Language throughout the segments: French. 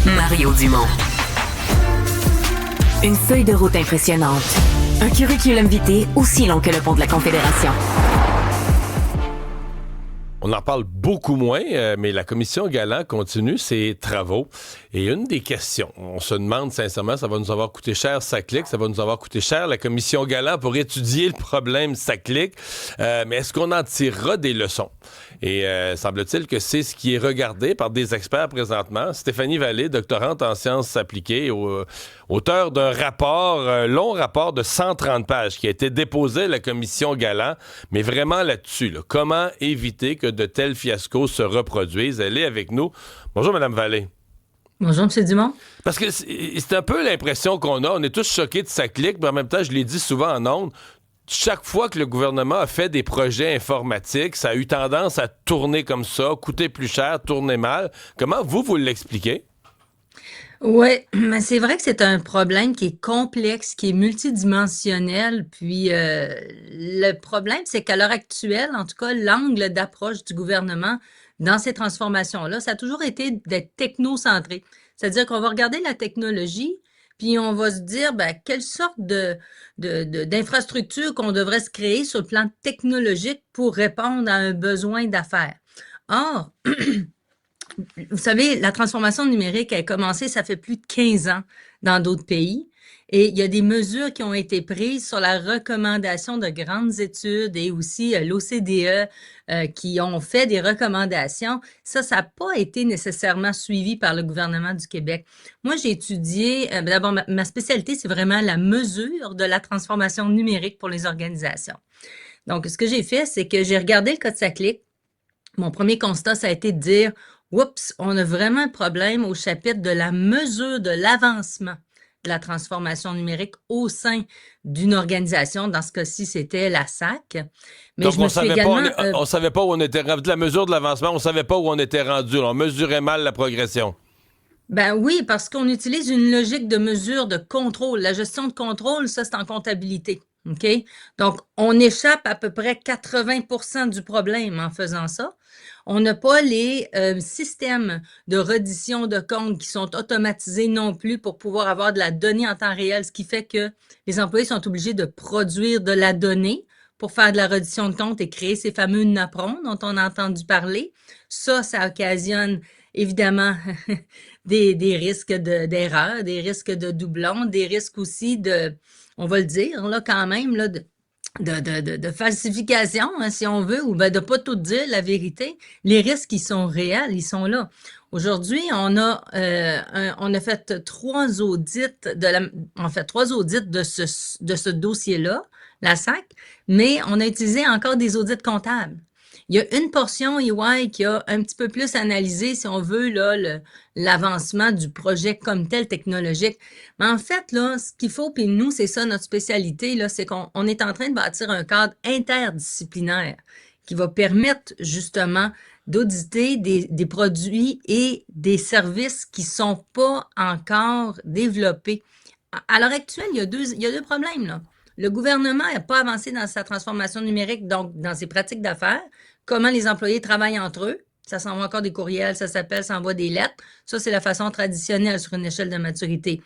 Mario Dumont. Une feuille de route impressionnante. Un curriculum vitae aussi long que le pont de la Confédération. On en parle beaucoup moins, mais la commission Galland continue ses travaux. Et une des questions, on se demande sincèrement, ça va nous avoir coûté cher SACLIC, ça va nous avoir coûté cher la commission Galland pour étudier le problème SACLIC, mais est-ce qu'on en tirera des leçons? Et semble-t-il que c'est ce qui est regardé par des experts présentement. Stéphanie Vallée, doctorante en sciences appliquées, auteur d'un rapport, long rapport de 130 pages qui a été déposé à la commission Galland, mais vraiment là-dessus, là, comment éviter que de tels fiascos se reproduisent. Elle est avec nous. Bonjour, Mme Vallée. Bonjour, M. Dumont. Parce que c'est un peu l'impression qu'on a. On est tous choqués de SACLIC, mais en même temps, je l'ai dit souvent en ondes, chaque fois que le gouvernement a fait des projets informatiques, ça a eu tendance à tourner comme ça, coûter plus cher, tourner mal. Comment vous l'expliquez? Oui, mais c'est vrai que c'est un problème qui est complexe, qui est multidimensionnel. Puis le problème, c'est qu'à l'heure actuelle, en tout cas, l'angle d'approche du gouvernement dans ces transformations-là, ça a toujours été d'être technocentré. C'est-à-dire qu'on va regarder la technologie, puis on va se dire quelle sorte d'infrastructure qu'on devrait se créer sur le plan technologique pour répondre à un besoin d'affaires. Or, vous savez, la transformation numérique a commencé, ça fait plus de 15 ans dans d'autres pays. Et il y a des mesures qui ont été prises sur la recommandation de grandes études et aussi l'OCDE qui ont fait des recommandations. Ça n'a pas été nécessairement suivi par le gouvernement du Québec. Moi, j'ai étudié, d'abord, ma spécialité, c'est vraiment la mesure de la transformation numérique pour les organisations. Donc, ce que j'ai fait, c'est que j'ai regardé le cas de SACLIC. Mon premier constat, ça a été de dire, oups, on a vraiment un problème au chapitre de la mesure de l'avancement de la transformation numérique au sein d'une organisation. Dans ce cas-ci, c'était la SAC. Mais donc, je me suis également, on savait pas où on était rendu. De la mesure de l'avancement, on savait pas où on était rendu. On mesurait mal la progression. Ben oui, parce qu'on utilise une logique de mesure de contrôle. La gestion de contrôle, ça, c'est en comptabilité. OK? Donc, on échappe à peu près 80% du problème en faisant ça. On n'a pas les systèmes de reddition de comptes qui sont automatisés non plus pour pouvoir avoir de la donnée en temps réel, ce qui fait que les employés sont obligés de produire de la donnée pour faire de la reddition de comptes et créer ces fameux NAPRON dont on a entendu parler. Ça occasionne évidemment des risques d'erreurs, des risques de doublons, des risques aussi de, on va le dire là quand même, là, de falsification, hein, si on veut, ou de pas tout dire la vérité. Les risques, ils sont réels, ils sont là. Aujourd'hui, on a fait trois audits de ce dossier-là, la SAC, mais on a utilisé encore des audits comptables. Il y a une portion EY qui a un petit peu plus analysé, si on veut, là, l'avancement du projet comme tel technologique. Mais en fait, là, ce qu'il faut, puis nous, c'est ça notre spécialité, là, c'est qu'on est en train de bâtir un cadre interdisciplinaire qui va permettre justement d'auditer des produits et des services qui sont pas encore développés. À l'heure actuelle, il y a deux problèmes, là. Le gouvernement n'a pas avancé dans sa transformation numérique, donc dans ses pratiques d'affaires. Comment les employés travaillent entre eux. Ça s'envoie encore des courriels, ça s'appelle, ça envoie des lettres. Ça, c'est la façon traditionnelle sur une échelle de maturité.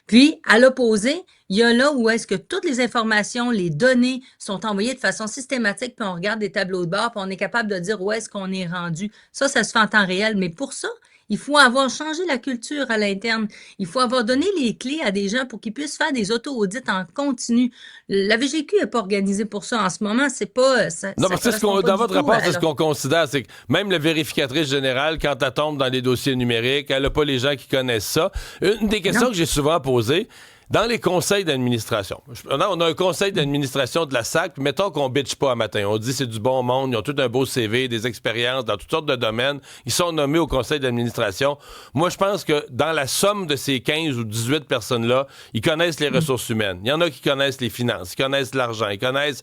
Puis, à l'opposé, il y a là où est-ce que toutes les informations, les données sont envoyées de façon systématique, puis on regarde des tableaux de bord, puis on est capable de dire où est-ce qu'on est rendu. Ça se fait en temps réel. Mais pour ça, il faut avoir changé la culture à l'interne. Il faut avoir donné les clés à des gens pour qu'ils puissent faire des auto-audits en continu. La VGQ n'est pas organisée pour ça en ce moment. C'est pas. Non, parce que dans votre rapport, c'est ce qu'on considère, c'est que même la vérificatrice générale, quand elle tombe dans les dossiers numériques, elle n'a pas les gens qui connaissent ça. Une des questions que j'ai souvent posées, dans les conseils d'administration, on a un conseil d'administration de la SAC, puis mettons qu'on bitche pas un matin. On dit c'est du bon monde, ils ont tout un beau CV, des expériences dans toutes sortes de domaines. Ils sont nommés au conseil d'administration. Moi, je pense que dans la somme de ces 15 ou 18 personnes-là, ils connaissent les ressources humaines. Il y en a qui connaissent les finances, ils connaissent l'argent, ils connaissent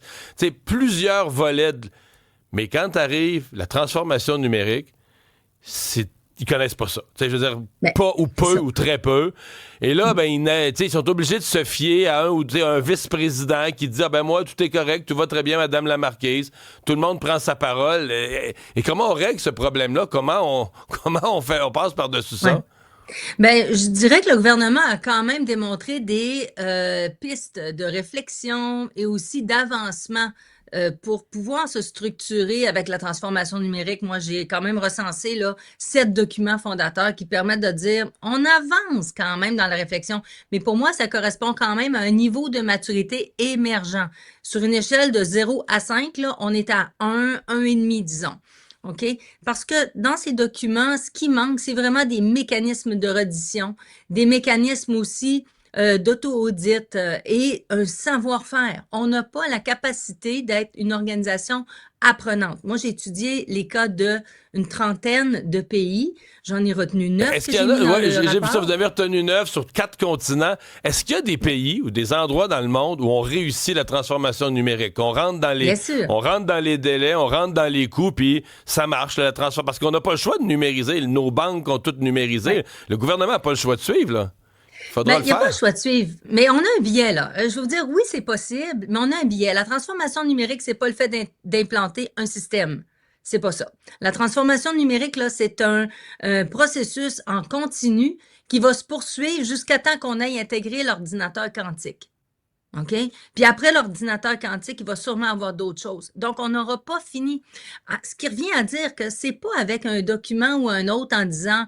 plusieurs volets. Mais quand arrive la transformation numérique, ils connaissent pas ça. Je veux dire, pas ou peu ou très peu. Et là, ils sont obligés de se fier à un vice-président qui dit moi, tout est correct, tout va très bien, Madame la Marquise. Tout le monde prend sa parole. Et comment on règle ce problème-là? Comment on fait? On passe par-dessus ça? Ben, je dirais que le gouvernement a quand même démontré des pistes de réflexion et aussi d'avancement pour pouvoir se structurer avec la transformation numérique. Moi, j'ai quand même recensé là 7 documents fondateurs qui permettent de dire on avance quand même dans la réflexion. Mais pour moi, ça correspond quand même à un niveau de maturité émergent. Sur une échelle de 0 à 5, là, on est à 1, 1,5, disons. OK? Parce que dans ces documents, ce qui manque, c'est vraiment des mécanismes de reddition, des mécanismes aussi d'auto-audit et un savoir-faire. On n'a pas la capacité d'être une organisation apprenante. Moi, j'ai étudié les cas d'une trentaine de pays. J'en ai retenu 9 Est-ce que qu'il y j'ai en a, mis dans ouais, le j'ai vu ça, rapport. vous avez retenu 9 sur 4 continents. Est-ce qu'il y a des pays ou des endroits dans le monde où on réussit la transformation numérique? On rentre Bien sûr. dans les délais, on rentre dans les coûts, puis ça marche, la transformation. Parce qu'on n'a pas le choix de numériser. Nos banques ont toutes numérisé. Ouais. Le gouvernement n'a pas le choix de suivre, là. Faudra Ben, le il n'y a pas le faire. choix de suivre. Mais on a un biais, là. Je vais vous dire, oui, c'est possible, mais on a un biais. La transformation numérique, c'est pas le fait d'implanter un système. C'est pas ça. La transformation numérique, là, c'est un processus en continu qui va se poursuivre jusqu'à temps qu'on aille intégrer l'ordinateur quantique. OK? Puis après l'ordinateur quantique, il va sûrement avoir d'autres choses. Donc, on n'aura pas fini. Ce qui revient à dire que c'est pas avec un document ou un autre en disant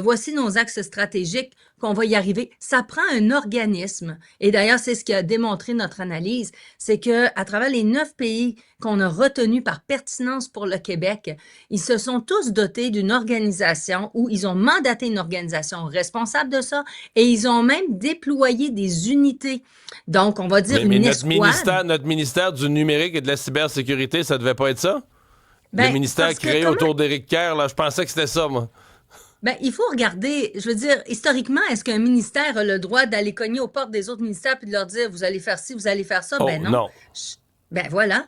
voici nos axes stratégiques qu'on va y arriver. Ça prend un organisme. Et d'ailleurs, c'est ce qui a démontré notre analyse, c'est que à travers les 9 pays qu'on a retenus par pertinence pour le Québec, ils se sont tous dotés d'une organisation où ils ont mandaté une organisation responsable de ça et ils ont même déployé des unités. Donc, on va dire Mais une escouade. notre ministère du numérique et de la cybersécurité, ça devait pas être ça? Le Ben, ministère parce que créé comment autour d'Éric Kerr, là, je pensais que c'était ça, moi. Ben, il faut regarder, je veux dire, historiquement, est-ce qu'un ministère a le droit d'aller cogner aux portes des autres ministères puis de leur dire, vous allez faire ci, vous allez faire ça? Oh, Ben non. non. Ben voilà.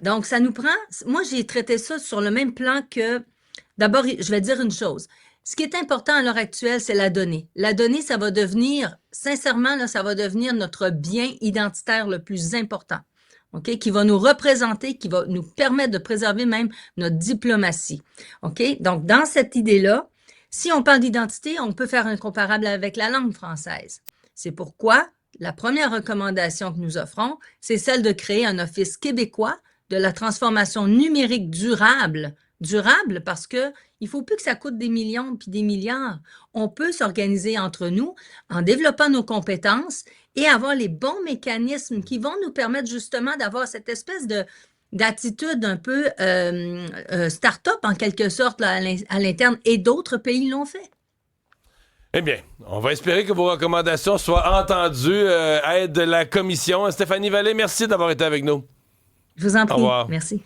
Donc, ça nous prend, moi, j'ai traité ça sur le même plan que, d'abord, je vais dire une chose. Ce qui est important à l'heure actuelle, c'est la donnée. La donnée, ça va devenir, sincèrement, là, ça va devenir notre bien identitaire le plus important. OK? Qui va nous représenter, qui va nous permettre de préserver même notre diplomatie. OK? Donc, dans cette idée-là, si on parle d'identité, on peut faire un comparable avec la langue française. C'est pourquoi la première recommandation que nous offrons, c'est celle de créer un office québécois de la transformation numérique durable. Durable parce que il faut plus que ça coûte des millions puis des milliards. On peut s'organiser entre nous en développant nos compétences et avoir les bons mécanismes qui vont nous permettre justement d'avoir cette espèce d'attitude un peu start-up en quelque sorte là, à l'interne et d'autres pays l'ont fait. Eh bien, on va espérer que vos recommandations soient entendues. Aide de la commission. Stéphanie Vallée, merci d'avoir été avec nous. Je vous en Au prie. revoir. Merci.